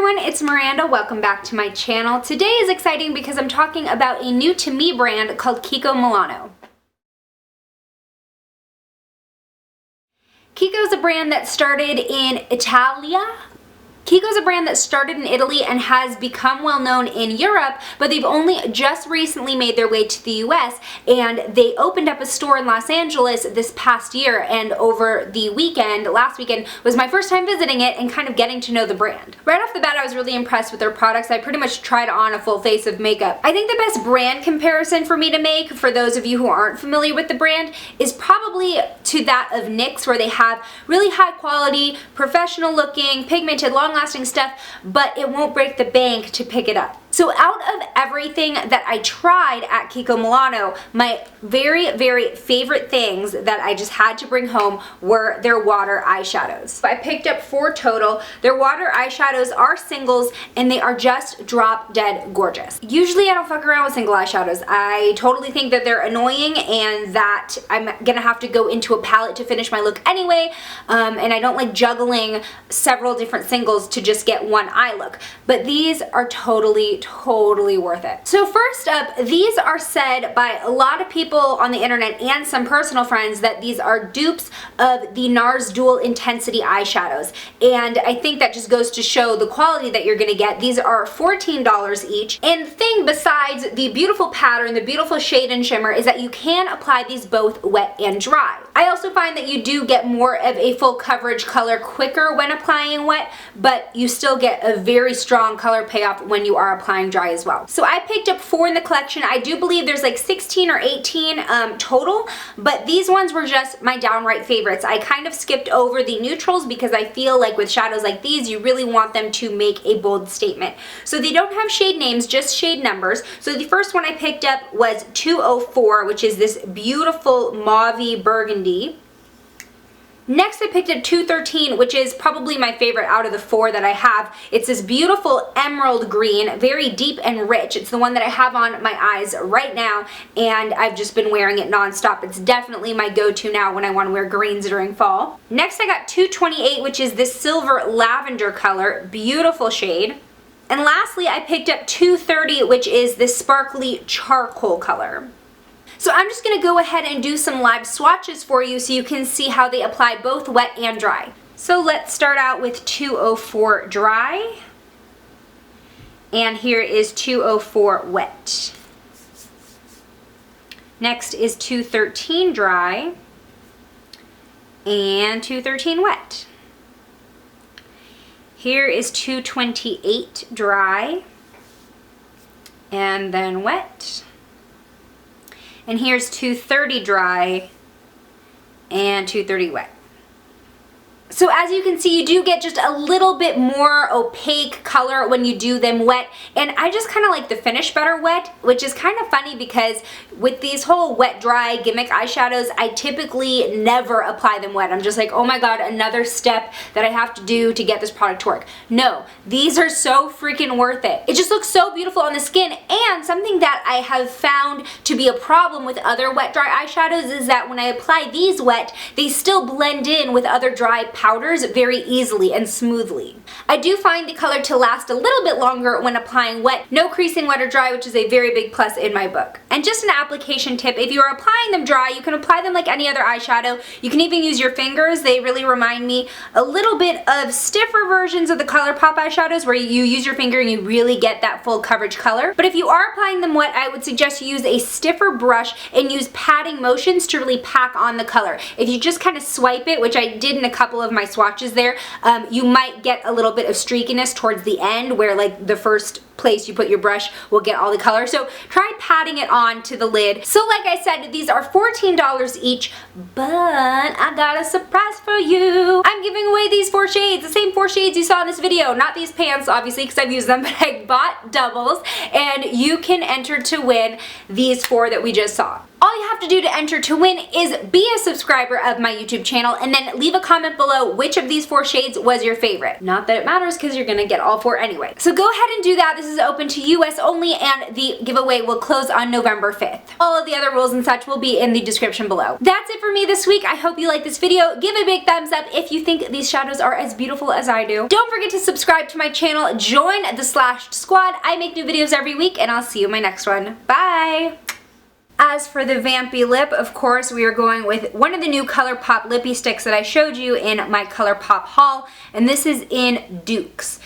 everyone, it's Miranda. Welcome back to my channel. Today is exciting because I'm talking about a new to me brand called KIKO Milano. KIKO is a brand that started in KIKO is a brand that started in Italy and has become well known in Europe, but they've only just recently made their way to the US, and they opened up a store in Los Angeles this past year, and over the weekend, last weekend, was my first time visiting it and kind of getting to know the brand. Right off the bat, I was really impressed with their products. I pretty much tried on a full face of makeup. I think the best brand comparison for me to make, for those of you who aren't familiar with the brand, is probably to that of NYX, where they have really high quality, professional looking, pigmented, long-lasting stuff, but it won't break the bank to pick it up. So out of everything that I tried at KIKO Milano, my very favorite things that I just had to bring home were their water eyeshadows. I picked up 4 total. Their water eyeshadows are singles and they are just drop dead gorgeous. Usually I don't fuck around with single eyeshadows. I totally think that they're annoying and that I'm gonna have to go into a palette to finish my look anyway, and I don't like juggling several different singles to just get one eye look. But these are totally worth it. So first up, these are said by a lot of people on the internet and some personal friends that these are dupes of the NARS Dual Intensity eyeshadows, and I think that just goes to show the quality that you're gonna get. These are $14 each, and the thing besides the beautiful pattern, the beautiful shade and shimmer, is that you can apply these both wet and dry. I also find that you do get more of a full coverage color quicker when applying wet, but you still get a very strong color payoff when you are applying dry as well. So I picked up 4 in the collection. I do believe there's like 16 or 18 total, but these ones were just my downright favorites. I kind of skipped over the neutrals because I feel like with shadows like these, you really want them to make a bold statement. So they don't have shade names, just shade numbers. So the first one I picked up was 204, which is this beautiful mauve-y burgundy. Next I picked up 213, which is probably my favorite out of the 4 that I have. It's this beautiful emerald green, very deep and rich. It's the one that I have on my eyes right now, and I've just been wearing it non-stop. It's definitely my go-to now when I want to wear greens during fall. Next I got 228, which is this silver lavender color, beautiful shade. And lastly I picked up 230, which is this sparkly charcoal color. So I'm just going to go ahead and do some live swatches for you so you can see how they apply both wet and dry. So let's start out with 204 dry, and here is 204 wet. Next is 213 dry, and 213 wet. Here is 228 dry, and then wet. And here's 230 dry and 230 wet. So as you can see, you do get just a little bit more opaque color when you do them wet, and I just kind of like the finish better wet, which is kind of funny because with these whole wet dry gimmick eyeshadows, I typically never apply them wet. I'm just like, oh my god, another step that I have to do to get this product to work. No, these are so freaking worth it. It just looks so beautiful on the skin, and something that I have found to be a problem with other wet dry eyeshadows is that when I apply these wet, they still blend in with other dry powders very easily and smoothly. I do find the color to last a little bit longer when applying wet. No creasing wet or dry, which is a very big plus in my book. And just an application tip, if you are applying them dry, you can apply them like any other eyeshadow. You can even use your fingers. They really remind me a little bit of stiffer versions of the ColourPop eyeshadows where you use your finger and you really get that full coverage color. But if you are applying them wet, I would suggest you use a stiffer brush and use patting motions to really pack on the color. If you just kind of swipe it, which I did in a couple of my swatches there, you might get a little bit of streakiness towards the end where like the first place you put your brush will get all the color. So try patting it on to the lid. So like I said, these are $14 each, but I got a surprise for you. I'm giving away these 4 shades, the same 4 shades you saw in this video. Not these pants, obviously, because I've used them, but I bought doubles, and you can enter to win these 4 that we just saw. All you have to do to enter to win is be a subscriber of my YouTube channel and then leave a comment below which of these 4 shades was your favorite. Not that it matters because you're gonna get all 4 anyway. So go ahead and do that. This is open to US only and the giveaway will close on November 5th. All of the other rules and such will be in the description below. That's it for me this week. I hope you like this video. Give a big thumbs up if you think these shadows are as beautiful as I do. Don't forget to subscribe to my channel. Join the Slashed Squad. I make new videos every week and I'll see you in my next one. Bye! As for the vampy lip, of course, we are going with one of the new ColourPop lippy sticks that I showed you in my ColourPop haul, and this is in Dukes.